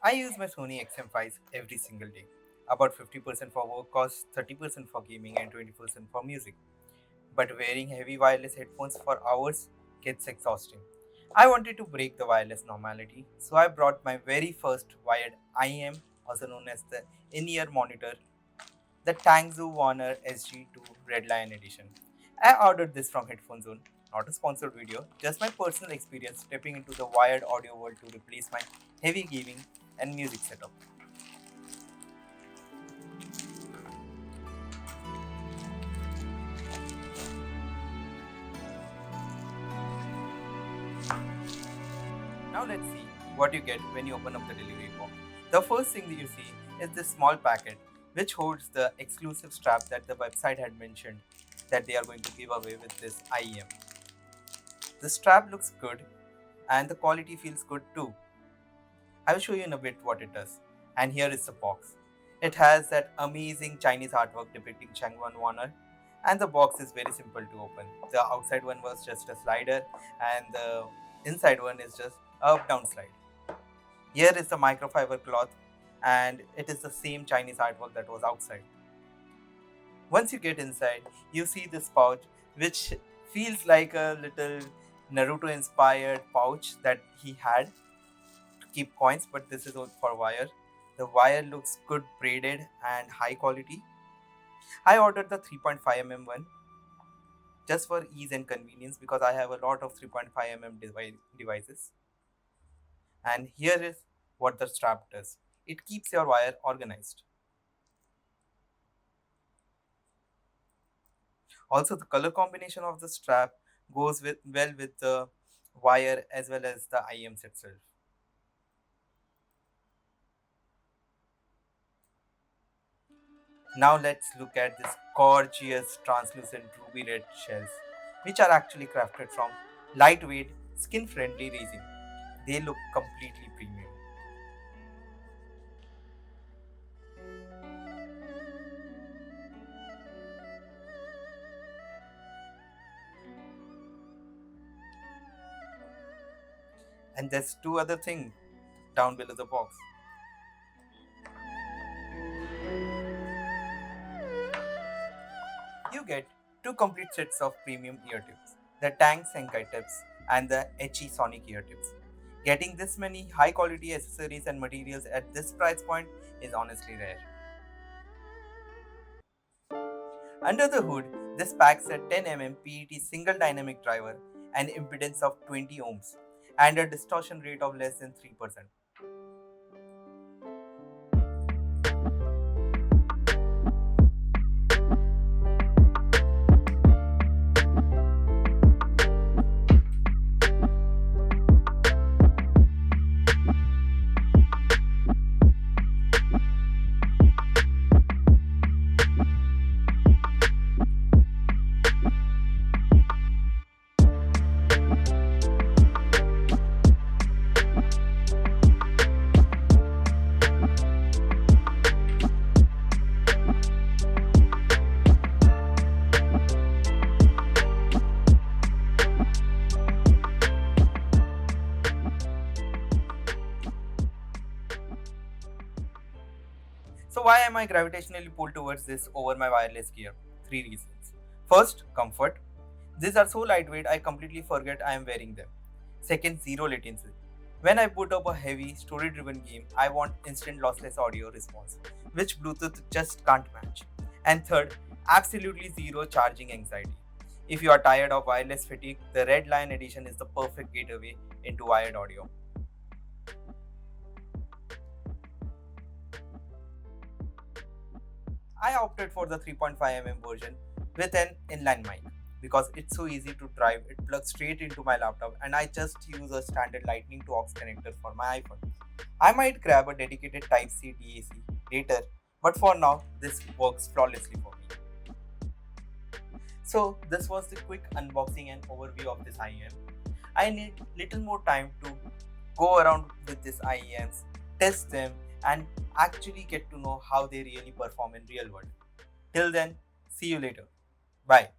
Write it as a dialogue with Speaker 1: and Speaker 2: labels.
Speaker 1: I use my Sony XM5s every single day. About 50% for work calls, 30% for gaming, and 20% for music. But wearing heavy wireless headphones for hours gets exhausting. I wanted to break the wireless normality, so I brought my very first wired IEM, also known as the in-ear monitor, the Tangzu Wan'er S.G to Red Lion edition. I ordered this from Headphone Zone, not a sponsored video, just my personal experience stepping into the wired audio world to replace my heavy gaming and music setup. Now let's see what you get when you open up the delivery box. The first thing that you see is this small packet which holds the exclusive strap that the website had mentioned that they are going to give away with this IEM. The strap looks good and the quality feels good too. I will show you in a bit what it does. And here is the box. It has that amazing Chinese artwork depicting Changwan Wan'er, and the box is very simple to open. The outside one was just a slider and the inside one is just a up down slide. Here is the microfiber cloth and it is the same Chinese artwork that was outside. Once you get inside, you see this pouch which feels like a little Naruto inspired pouch that he had to keep coins, but this is all for wire. The wire looks good braided and high quality. I ordered the 3.5 mm one just for ease and convenience because I have a lot of 3.5 mm devices. And here is what the strap does. It keeps your wire organized. Also, the color combination of the strap goes well with the wire as well as the IEMs itself. Now let's look at this gorgeous translucent ruby red shells, which are actually crafted from lightweight, skin-friendly resin. They look completely premium. And there's two other things down below the box. You get two complete sets of premium ear tips, the Tang Senkai tips and the HE Sonic ear tips. Getting this many high quality accessories and materials at this price point is honestly rare. Under the hood, this packs a 10 mm PET single dynamic driver, an impedance of 20 ohms, and a distortion rate of less than 3%. So, why am I gravitationally pulled towards this over my wireless gear? Three reasons. First, comfort. These are so lightweight I completely forget I am wearing them. Second, zero latency. When I boot up a heavy, story driven game, I want instant lossless audio response, which Bluetooth just can't match. And third, absolutely zero charging anxiety. If you are tired of wireless fatigue, the Red Lion edition is the perfect gateway into wired audio. I opted for the 3.5 mm version with an inline mic because it's so easy to drive. It plugs straight into my laptop and I just use a standard lightning to aux connector for my iPhone. I might grab a dedicated Type C DAC later, but for now this works flawlessly for me. So this was the quick unboxing and overview of this IEM. I need little more time to go around with these IEMs, test them, and actually get to know how they really perform in real world. Till then, see you later. Bye.